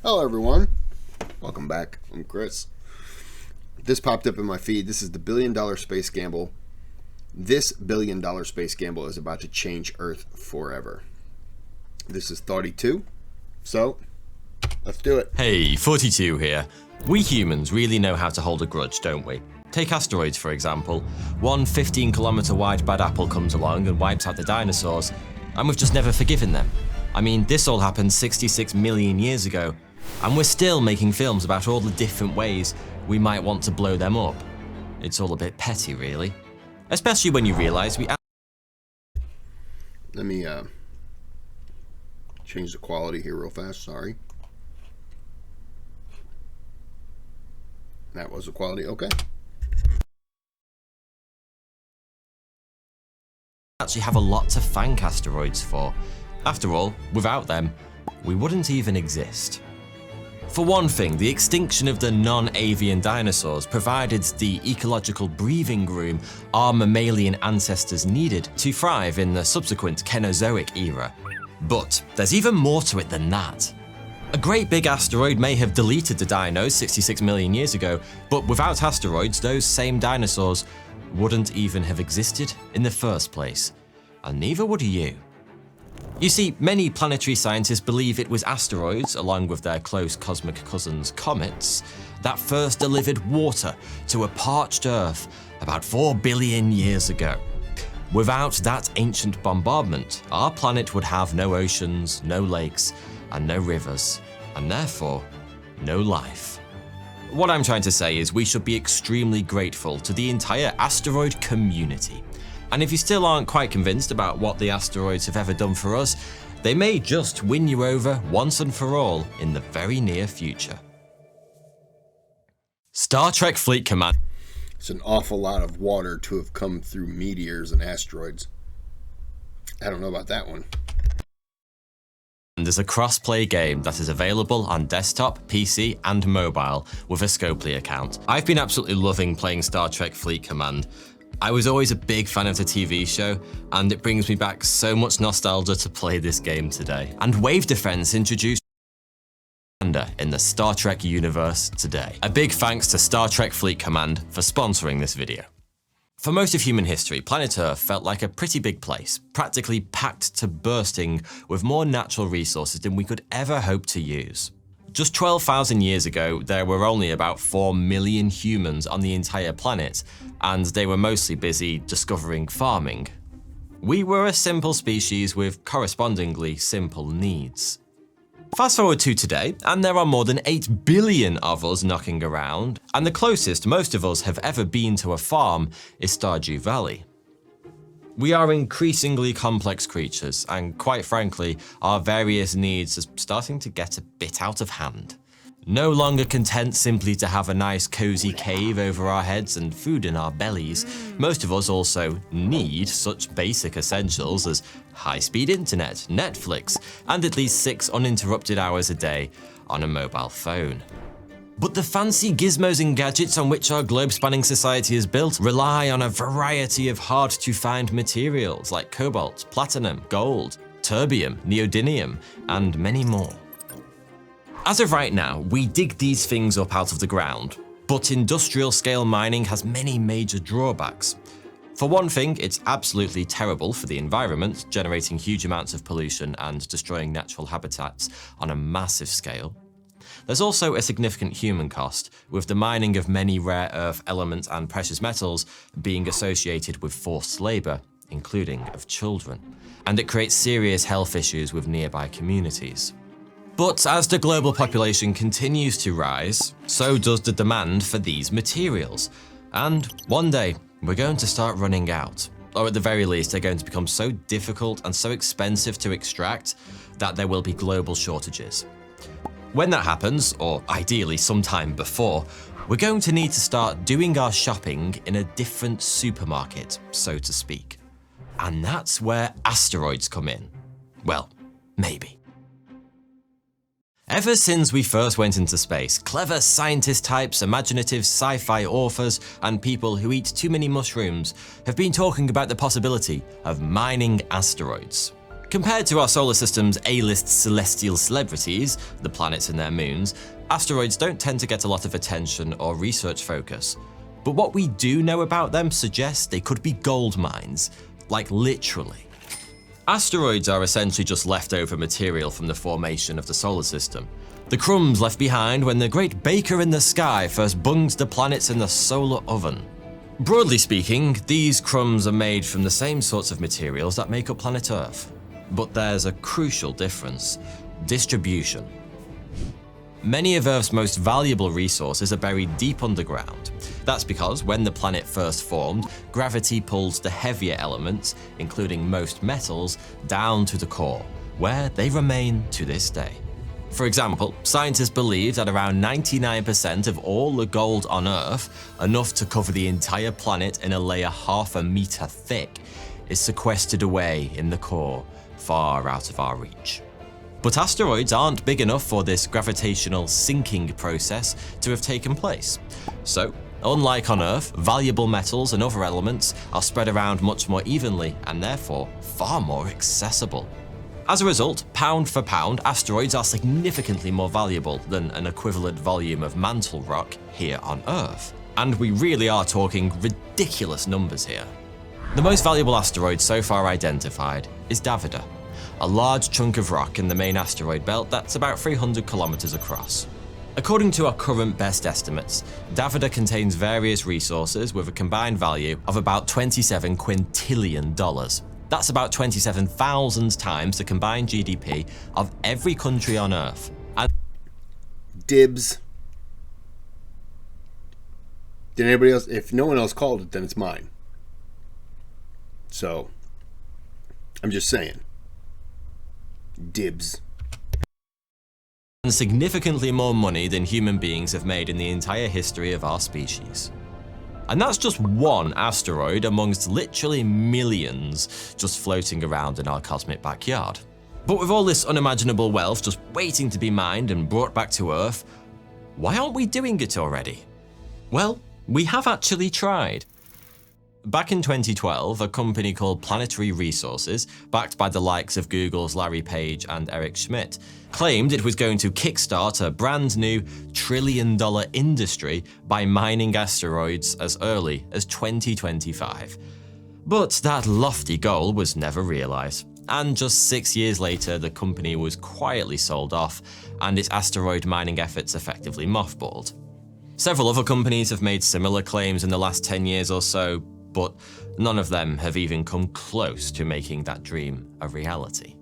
Hello everyone, welcome back. I'm Kris. This popped up in my feed. This is the $1 billion space gamble. This $1 billion space gamble is about to change Earth forever. This is 32, so let's do it. Hey, 42 here. We humans really know how to hold a grudge, don't we? Take asteroids, for example. One 15-kilometer wide bad apple comes along and wipes out the dinosaurs, and we've just never forgiven them. I mean, this all happened 66 million years ago, and we're still making films about all the different ways we might want to blow them up. It's all a bit petty, really. Especially when you realize we... Let me change the quality here real fast, sorry. That was the quality, okay. Actually have a lot to thank asteroids for. After all, without them, we wouldn't even exist. For one thing, the extinction of the non-avian dinosaurs provided the ecological breathing room our mammalian ancestors needed to thrive in the subsequent Cenozoic era. But there's even more to it than that. A great big asteroid may have deleted the dinos 66 million years ago, but without asteroids, those same dinosaurs wouldn't even have existed in the first place. And neither would you. You see, many planetary scientists believe it was asteroids, along with their close cosmic cousins, comets, that first delivered water to a parched Earth about 4 billion years ago. Without that ancient bombardment, our planet would have no oceans, no lakes, and no rivers, and therefore, no life. What I'm trying to say is we should be extremely grateful to the entire asteroid community. And if you still aren't quite convinced about what the asteroids have ever done for us, they may just win you over once and for all in the very near future. Star Trek Fleet Command. It's an awful lot of water to have come through meteors and asteroids. I don't know about that one. There's a cross-play game that is available on desktop, PC, and mobile with a Scopely account. I've been absolutely loving playing Star Trek Fleet Command. I was always a big fan of the TV show, and it brings me back so much nostalgia to play this game today. And Wave Defense introduced in the Star Trek universe today. A big thanks to Star Trek Fleet Command for sponsoring this video. For most of human history, planet Earth felt like a pretty big place, practically packed to bursting with more natural resources than we could ever hope to use. Just 12,000 years ago, there were only about 4 million humans on the entire planet, and they were mostly busy discovering farming. We were a simple species with correspondingly simple needs. Fast forward to today, and there are more than 8 billion of us knocking around, and the closest most of us have ever been to a farm is Stardew Valley. We are increasingly complex creatures, and quite frankly, our various needs are starting to get a bit out of hand. No longer content simply to have a nice cozy cave over our heads and food in our bellies, most of us also need such basic essentials as high-speed internet, Netflix, and at least 6 uninterrupted hours a day on a mobile phone. But the fancy gizmos and gadgets on which our globe-spanning society is built rely on a variety of hard-to-find materials like cobalt, platinum, gold, terbium, neodymium, and many more. As of right now, we dig these things up out of the ground, but industrial-scale mining has many major drawbacks. For one thing, it's absolutely terrible for the environment, generating huge amounts of pollution and destroying natural habitats on a massive scale. There's also a significant human cost, with the mining of many rare earth elements and precious metals being associated with forced labor, including of children, and it creates serious health issues with nearby communities. But as the global population continues to rise, so does the demand for these materials. And one day, we're going to start running out. Or at the very least, they're going to become so difficult and so expensive to extract that there will be global shortages. When that happens, or ideally sometime before, we're going to need to start doing our shopping in a different supermarket, so to speak. And that's where asteroids come in. Well, maybe. Ever since we first went into space, clever scientist types, imaginative sci-fi authors, and people who eat too many mushrooms have been talking about the possibility of mining asteroids. Compared to our solar system's A-list celestial celebrities, the planets and their moons, asteroids don't tend to get a lot of attention or research focus. But what we do know about them suggests they could be gold mines, like literally. Asteroids are essentially just leftover material from the formation of the solar system. The crumbs left behind when the great baker in the sky first bunged the planets in the solar oven. Broadly speaking, these crumbs are made from the same sorts of materials that make up planet Earth. But there's a crucial difference: distribution. Many of Earth's most valuable resources are buried deep underground. That's because when the planet first formed, gravity pulls the heavier elements, including most metals, down to the core, where they remain to this day. For example, scientists believe that around 99% of all the gold on Earth, enough to cover the entire planet in a layer half a meter thick, is sequestered away in the core, far out of our reach. But asteroids aren't big enough for this gravitational sinking process to have taken place. So, unlike on Earth, valuable metals and other elements are spread around much more evenly and therefore far more accessible. As a result, pound for pound, asteroids are significantly more valuable than an equivalent volume of mantle rock here on Earth. And we really are talking ridiculous numbers here. The most valuable asteroid so far identified is Davida, a large chunk of rock in the main asteroid belt that's about 300 kilometers across. According to our current best estimates, Davida contains various resources with a combined value of about $27 quintillion. That's about 27,000 times the combined GDP of every country on Earth. And Dibs. Did anybody else? If no one else called it, then it's mine. So, I'm just saying. Dibs. Significantly more money than human beings have made in the entire history of our species. And that's just one asteroid amongst literally millions just floating around in our cosmic backyard. But with all this unimaginable wealth just waiting to be mined and brought back to Earth, why aren't we doing it already? Well, we have actually tried. Back in 2012, a company called Planetary Resources, backed by the likes of Google's Larry Page and Eric Schmidt, claimed it was going to kickstart a brand new trillion-dollar industry by mining asteroids as early as 2025. But that lofty goal was never realized, and just 6 years later, the company was quietly sold off, and its asteroid mining efforts effectively mothballed. Several other companies have made similar claims in the last 10 years or so, but none of them have even come close to making that dream a reality.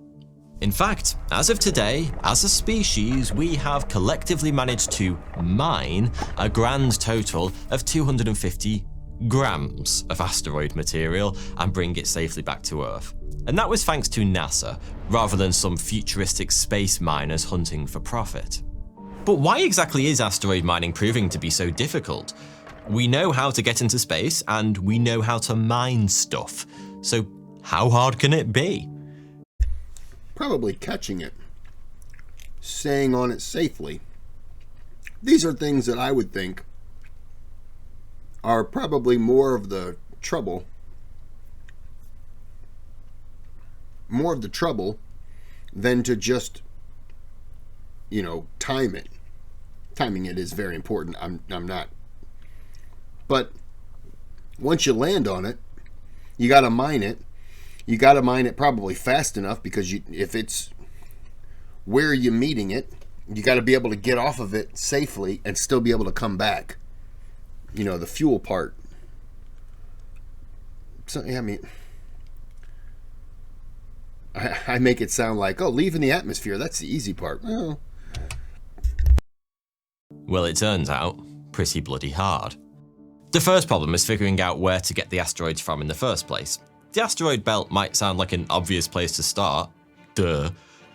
In fact, as of today, as a species, we have collectively managed to mine a grand total of 250 grams of asteroid material and bring it safely back to Earth. And that was thanks to NASA, rather than some futuristic space miners hunting for profit. But why exactly is asteroid mining proving to be so difficult? We know how to get into space, and we know how to mine stuff. So how hard can it be? Probably catching it, staying on it safely. These are things that I would think are probably more of the trouble than to just, time it. Timing it is very important. I'm not. But once you land on it, you got to mine it. You got to mine it probably fast enough, because if it's where you're meeting it, you got to be able to get off of it safely and still be able to come back. The fuel part. So, I make it sound like, leaving the atmosphere, that's the easy part. Well, it turns out pretty bloody hard. The first problem is figuring out where to get the asteroids from in the first place. The asteroid belt might sound like an obvious place to start, duh,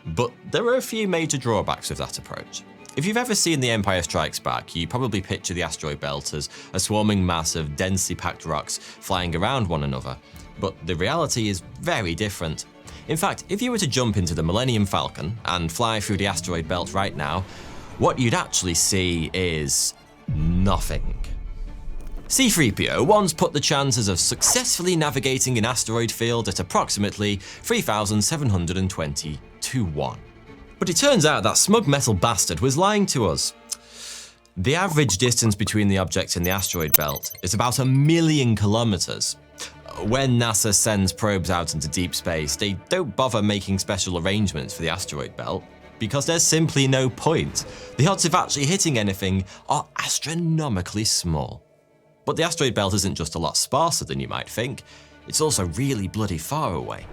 but there are a few major drawbacks with that approach. If you've ever seen The Empire Strikes Back, you probably picture the asteroid belt as a swarming mass of densely packed rocks flying around one another, but the reality is very different. In fact, if you were to jump into the Millennium Falcon and fly through the asteroid belt right now, what you'd actually see is nothing. C-3PO once put the chances of successfully navigating an asteroid field at approximately 3,720 to 1. But it turns out that smug metal bastard was lying to us. The average distance between the object and the asteroid belt is about 1 million kilometers. When NASA sends probes out into deep space, they don't bother making special arrangements for the asteroid belt because there's simply no point. The odds of actually hitting anything are astronomically small. But the asteroid belt isn't just a lot sparser than you might think, it's also really bloody far away.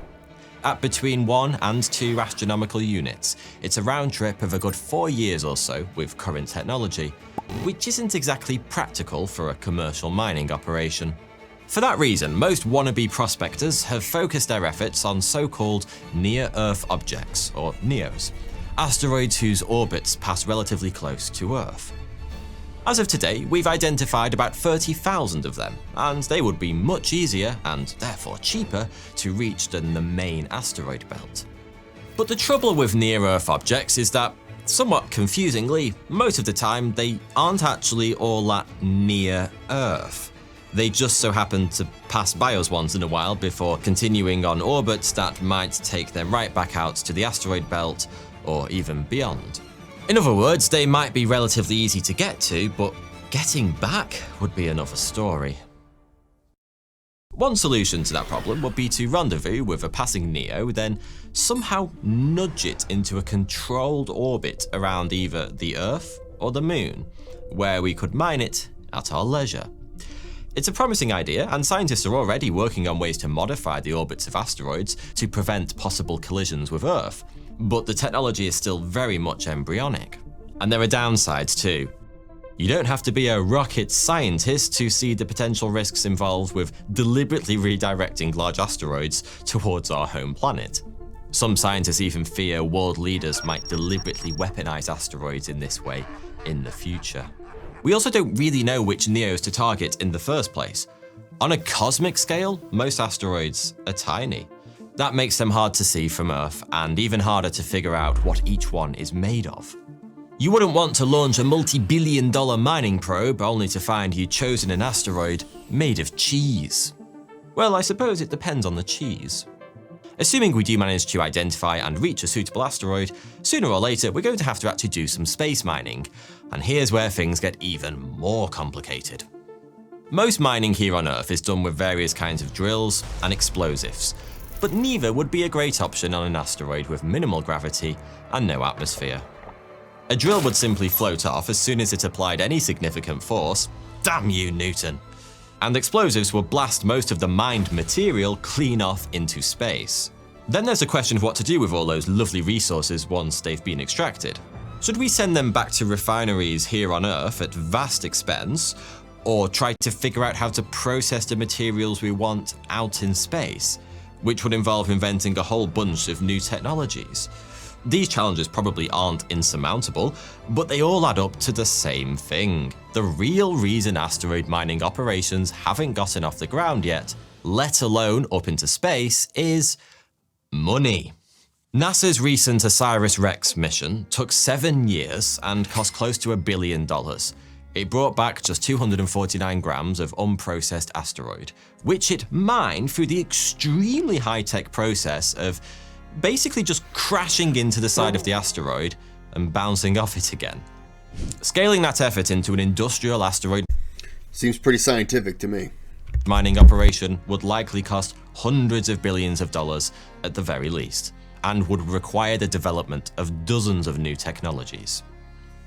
At between 1 and 2 astronomical units, it's a round trip of a good 4 years or so with current technology, which isn't exactly practical for a commercial mining operation. For that reason, most wannabe prospectors have focused their efforts on so-called near-Earth objects, or NEOs, asteroids whose orbits pass relatively close to Earth. As of today, we've identified about 30,000 of them, and they would be much easier, and therefore cheaper, to reach than the main asteroid belt. But the trouble with near-Earth objects is that, somewhat confusingly, most of the time they aren't actually all that near Earth. They just so happen to pass by us once in a while before continuing on orbits that might take them right back out to the asteroid belt, or even beyond. In other words, they might be relatively easy to get to, but getting back would be another story. One solution to that problem would be to rendezvous with a passing NEO, then somehow nudge it into a controlled orbit around either the Earth or the Moon, where we could mine it at our leisure. It's a promising idea, and scientists are already working on ways to modify the orbits of asteroids to prevent possible collisions with Earth, but the technology is still very much embryonic. And there are downsides too. You don't have to be a rocket scientist to see the potential risks involved with deliberately redirecting large asteroids towards our home planet. Some scientists even fear world leaders might deliberately weaponize asteroids in this way in the future. We also don't really know which NEOs to target in the first place. On a cosmic scale, most asteroids are tiny. That makes them hard to see from Earth, and even harder to figure out what each one is made of. You wouldn't want to launch a multi-billion-dollar mining probe only to find you'd chosen an asteroid made of cheese. Well, I suppose it depends on the cheese. Assuming we do manage to identify and reach a suitable asteroid, sooner or later we're going to have to actually do some space mining, and here's where things get even more complicated. Most mining here on Earth is done with various kinds of drills and explosives, but neither would be a great option on an asteroid with minimal gravity and no atmosphere. A drill would simply float off as soon as it applied any significant force. Damn you, Newton! And explosives would blast most of the mined material clean off into space. Then there's a question of what to do with all those lovely resources once they've been extracted. Should we send them back to refineries here on Earth at vast expense, or try to figure out how to process the materials we want out in space, which would involve inventing a whole bunch of new technologies? These challenges probably aren't insurmountable, but they all add up to the same thing. The real reason asteroid mining operations haven't gotten off the ground yet, let alone up into space, is money. NASA's recent OSIRIS-REx mission took 7 years and cost close to $1 billion. It brought back just 249 grams of unprocessed asteroid, which it mined through the extremely high-tech process of basically just crashing into the side of the asteroid and bouncing off it again. Scaling that effort into an industrial asteroid seems pretty scientific to me. Mining operation would likely cost hundreds of billions of dollars at the very least, and would require the development of dozens of new technologies.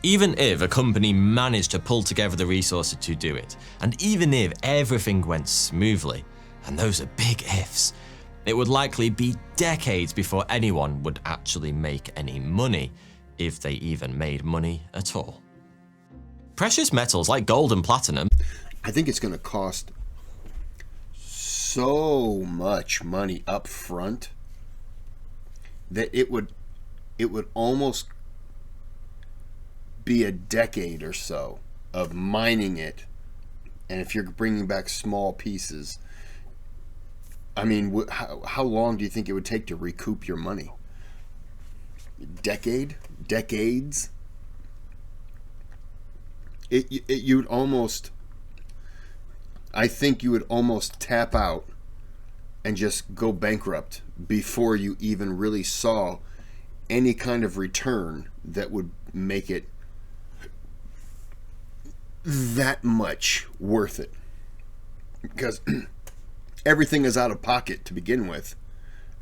Even if a company managed to pull together the resources to do it, and even if everything went smoothly, and those are big ifs, it would likely be decades before anyone would actually make any money, if they even made money at all. Precious metals like gold and platinum, I think it's going to cost so much money up front that it would almost be a decade or so of mining it. And if you're bringing back small pieces, I mean, how long do you think it would take to recoup your money? Decades? You'd almost, I think you would almost tap out and just go bankrupt before you even really saw any kind of return that would make it that much worth it. Because everything is out of pocket to begin with,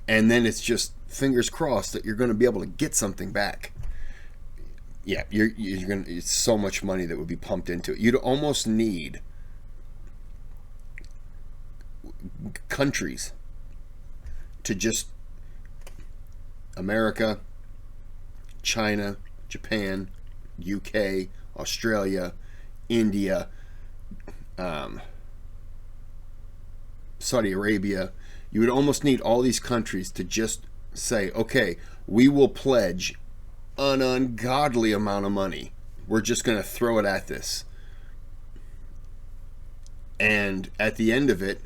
and then it's just fingers crossed that you're going to be able to get something back. Yeah, you're going to, it's so much money that would be pumped into it. You'd almost need countries to just America, China, Japan, UK, Australia, India, Saudi Arabia. You would almost need all these countries to just say, okay, we will pledge an ungodly amount of money. We're just going to throw it at this. And at the end of it,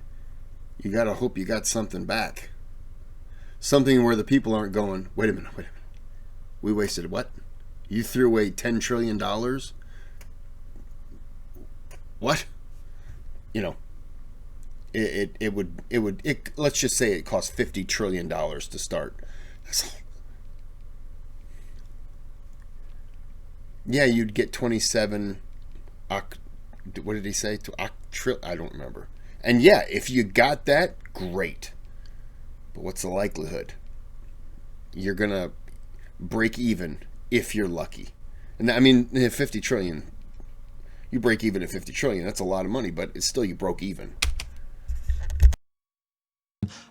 you got to hope you got something back. Something where the people aren't going, wait a minute. We wasted what? You threw away $10 trillion? What? You know, it would let's just say it cost $50 trillion to start. Yeah, you'd get 27 what did he say? I don't remember. And yeah, if you got that, great. But what's the likelihood? You're going to break even if you're lucky. And I mean, 50 trillion, you break even at 50 trillion, that's a lot of money, but it's still, you broke even.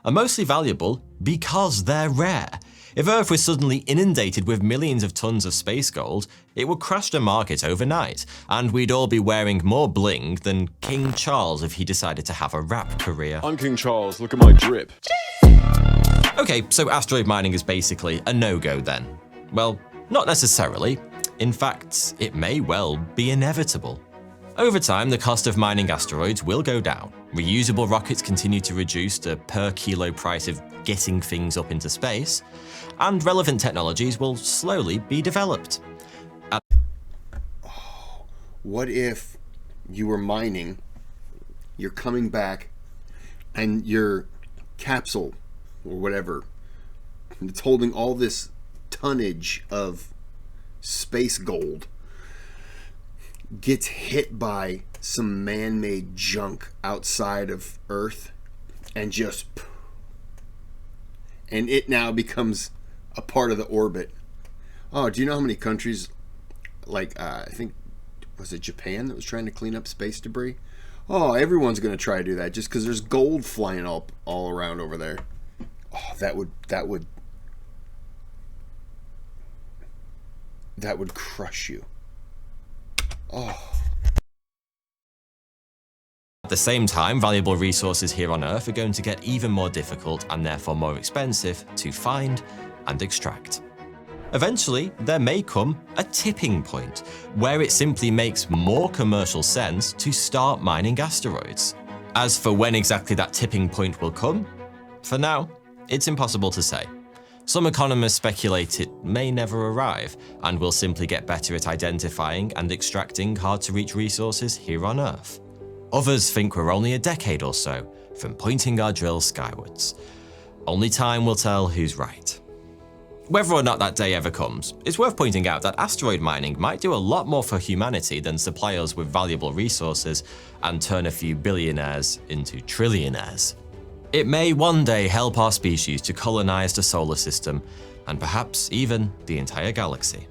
Are mostly valuable because they're rare. If Earth was suddenly inundated with millions of tons of space gold, it would crash the market overnight, and we'd all be wearing more bling than King Charles if he decided to have a rap career. I'm King Charles, look at my drip. Okay, so asteroid mining is basically a no-go then. Well, not necessarily. In fact, it may well be inevitable. Over time, the cost of mining asteroids will go down. Reusable rockets continue to reduce the per kilo price of getting things up into space, and relevant technologies will slowly be developed. What if you were mining, you're coming back, and your capsule, or whatever, it's holding all this tonnage of space gold, gets hit by some man-made junk outside of Earth, and it now becomes a part of the orbit. Oh, do you know how many countries, like I think, was it Japan that was trying to clean up space debris? Oh, everyone's going to try to do that just because there's gold flying all around over there. Oh, that would crush you. Oh. At the same time, valuable resources here on Earth are going to get even more difficult and therefore more expensive to find and extract. Eventually, there may come a tipping point where it simply makes more commercial sense to start mining asteroids. As for when exactly that tipping point will come, for now, it's impossible to say. Some economists speculate it may never arrive, and we'll simply get better at identifying and extracting hard-to-reach resources here on Earth. Others think we're only a decade or so from pointing our drills skywards. Only time will tell who's right. Whether or not that day ever comes, it's worth pointing out that asteroid mining might do a lot more for humanity than supply us with valuable resources and turn a few billionaires into trillionaires. It may one day help our species to colonize the solar system, and perhaps even the entire galaxy.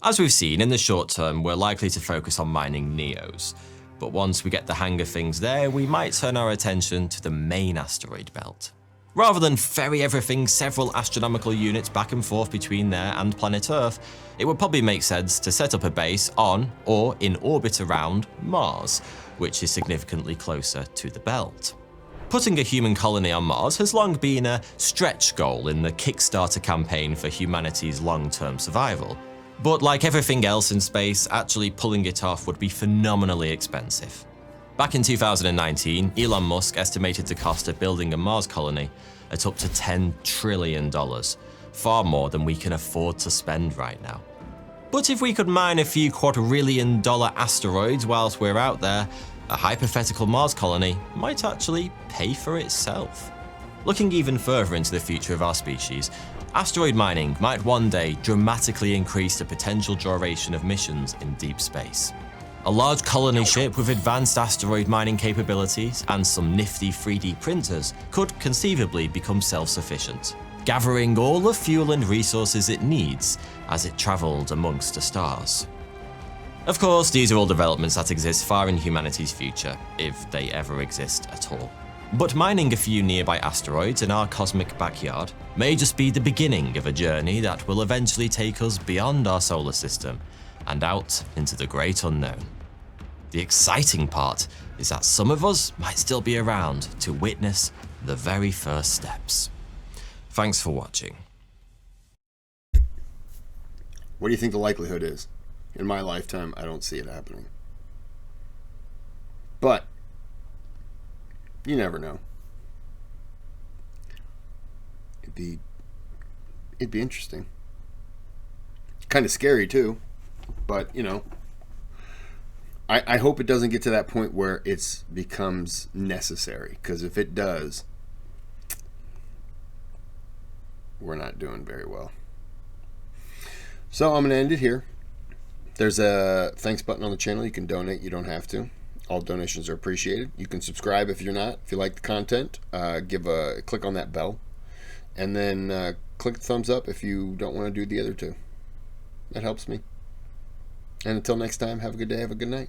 As we've seen, in the short term, we're likely to focus on mining NEOs. But once we get the hang of things there, we might turn our attention to the main asteroid belt. Rather than ferry everything several astronomical units back and forth between there and planet Earth, it would probably make sense to set up a base on or in orbit around Mars, which is significantly closer to the belt. Putting a human colony on Mars has long been a stretch goal in the Kickstarter campaign for humanity's long-term survival. But like everything else in space, actually pulling it off would be phenomenally expensive. Back in 2019, Elon Musk estimated the cost of building a Mars colony at up to $10 trillion, far more than we can afford to spend right now. But if we could mine a few quadrillion-dollar asteroids whilst we're out there, a hypothetical Mars colony might actually pay for itself. Looking even further into the future of our species, asteroid mining might one day dramatically increase the potential duration of missions in deep space. A large colony ship with advanced asteroid mining capabilities and some nifty 3D printers could conceivably become self-sufficient, gathering all the fuel and resources it needs as it travelled amongst the stars. Of course, these are all developments that exist far in humanity's future, if they ever exist at all. But mining a few nearby asteroids in our cosmic backyard may just be the beginning of a journey that will eventually take us beyond our solar system and out into the great unknown. The exciting part is that some of us might still be around to witness the very first steps. Thanks for watching. What do you think the likelihood is? In my lifetime, I don't see it happening. But you never know. It'd be interesting. Kind of scary too, but you know, I hope it doesn't get to that point where it becomes necessary, because if it does, we're not doing very well. So I'm going to end it here. There's a thanks button on the channel. You can donate. You don't have to. All donations are appreciated. You can subscribe if you're not. If you like the content, click on that bell, and then click the thumbs up if you don't want to do the other two. That helps me. And until next time, have a good day, have a good night.